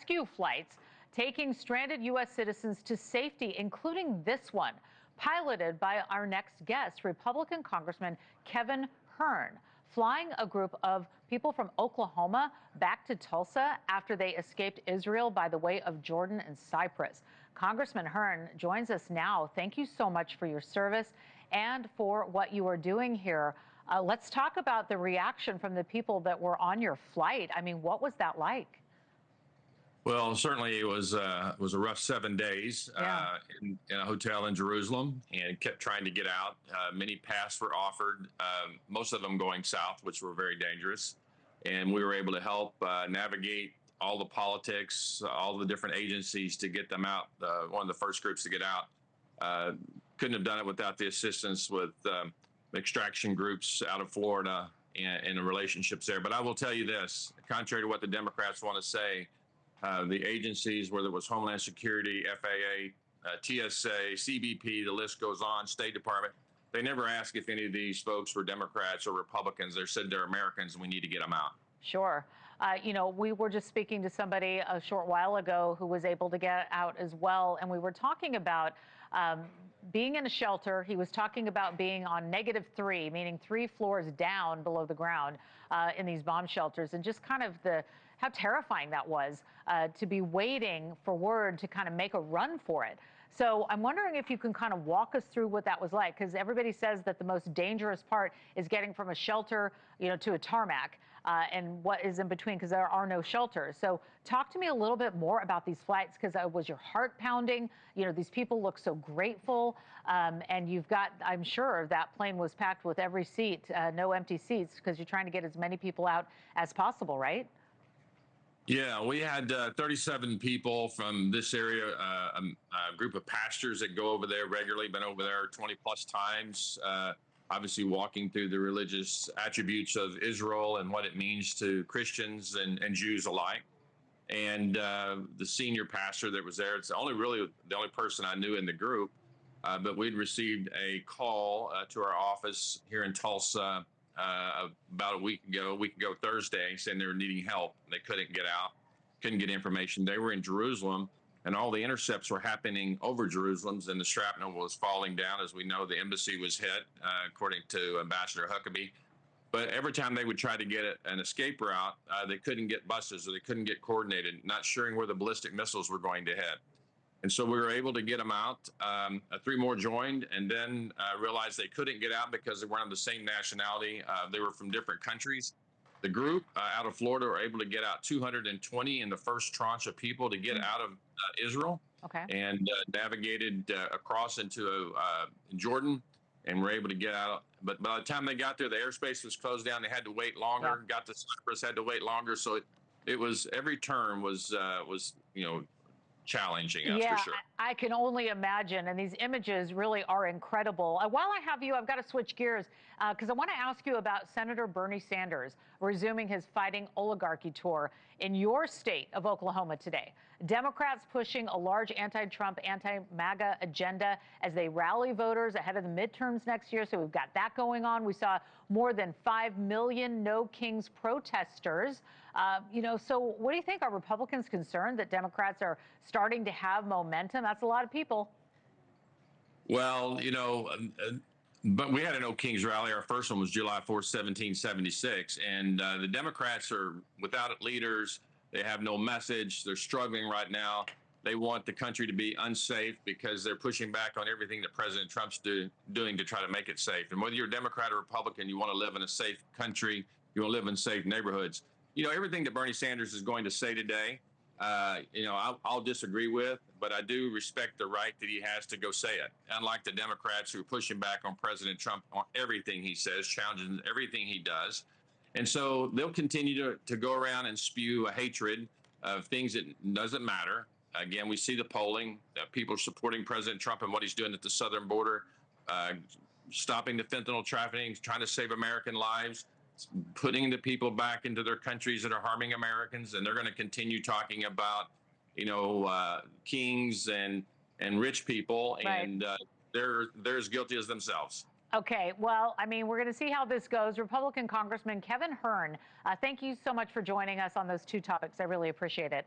rescue flights taking stranded U.S. citizens to safety, including this one, piloted by our next guest, Republican Congressman Kevin Hern, flying a group of people from Oklahoma back to Tulsa after they escaped Israel by the way of Jordan and Cyprus. Congressman Hern joins us now. Thank you so much for your service and for what you are doing here. Let's talk about the reaction from the people that were on your flight. I mean, what was that like? Well, certainly it was a rough 7 days Yeah. in a hotel in Jerusalem, and kept trying to get out. Many paths were offered, most of them going south, which were very dangerous. And we were able to help navigate all the politics, all the different agencies to get them out. One of the first groups to get out. Couldn't have done it without the assistance with extraction groups out of Florida and the relationships there. But I will tell you this, contrary to what the Democrats want to say, the agencies, whether it was Homeland Security, FAA, TSA, CBP, the list goes on, State Department, they never ask if any of these folks were Democrats or Republicans. They said they're Americans and we need to get them out. Sure. We were just speaking to somebody a short while ago who was able to get out as well. And we were talking about being in a shelter. He was talking about being on -3, meaning 3 floors down below the ground in these bomb shelters, and just kind of how terrifying that was to be waiting for word to kind of make a run for it. So I'm wondering if you can kind of walk us through what that was like, because everybody says that the most dangerous part is getting from a shelter, to a tarmac, and what is in between, because there are no shelters. So talk to me a little bit more about these flights, because was your heart pounding? These people look so grateful, and I'm sure that plane was packed with every seat, no empty seats, because you're trying to get as many people out as possible, right? Yeah, we had 37 people from this area, a group of pastors that go over there regularly, been over there 20 plus times, obviously walking through the religious attributes of Israel and what it means to Christians and Jews alike. And the senior pastor that was there, it's really the only person I knew in the group, but we'd received a call to our office here in Tulsa about a week ago Thursday, saying they were needing help. They couldn't get out, couldn't get information. They were in Jerusalem, and all the intercepts were happening over Jerusalem, and the shrapnel was falling down. As we know, the embassy was hit, according to Ambassador Huckabee. But every time they would try to get an escape route, they couldn't get buses, or they couldn't get coordinated, not sure where the ballistic missiles were going to hit. And so we were able to get them out. 3 more joined, and then realized they couldn't get out because they weren't of the same nationality. They were from different countries. The group out of Florida were able to get out 220 in the first tranche of people to get out of Israel. Okay. And navigated across into Jordan, and were able to get out. But by the time they got there, the airspace was closed down. They had to wait longer. Yeah. Got to Cyprus, had to wait longer. So it was, every turn was challenging, that's for Yeah, sure. I can only imagine. And these images really are incredible. While I have you, I've got to switch gears, because I want to ask you about Senator Bernie Sanders resuming his fighting oligarchy tour in your state of Oklahoma today. Democrats pushing a large anti-Trump, anti-MAGA agenda as they rally voters ahead of the midterms next year. So we've got that going on. We saw more than 5 million No Kings protesters. So what do you think? Are Republicans concerned that Democrats are starting to have momentum? That's a lot of people. Well, but we had an Oak Kings rally. Our first one was July 4th, 1776. And the Democrats are without leaders. They have no message. They're struggling right now. They want the country to be unsafe because they're pushing back on everything that President Trump's doing to try to make it safe. And whether you're a Democrat or Republican, you want to live in a safe country. You want to live in safe neighborhoods. Everything that Bernie Sanders is going to say today, I'll disagree with, but I do respect the right that he has to go say it. Unlike the Democrats who are pushing back on President Trump on everything he says, challenging everything he does. And so they'll continue to go around and spew a hatred of things that doesn't matter. Again, we see the polling, people supporting President Trump and what he's doing at the southern border, stopping the fentanyl trafficking, trying to save American lives, putting the people back into their countries that are harming Americans. And they're going to continue talking about, kings and rich people, and they're as guilty as themselves. Okay, well, I mean, we're going to see how this goes. Republican Congressman Kevin Hern, thank you so much for joining us on those 2 topics. I really appreciate it.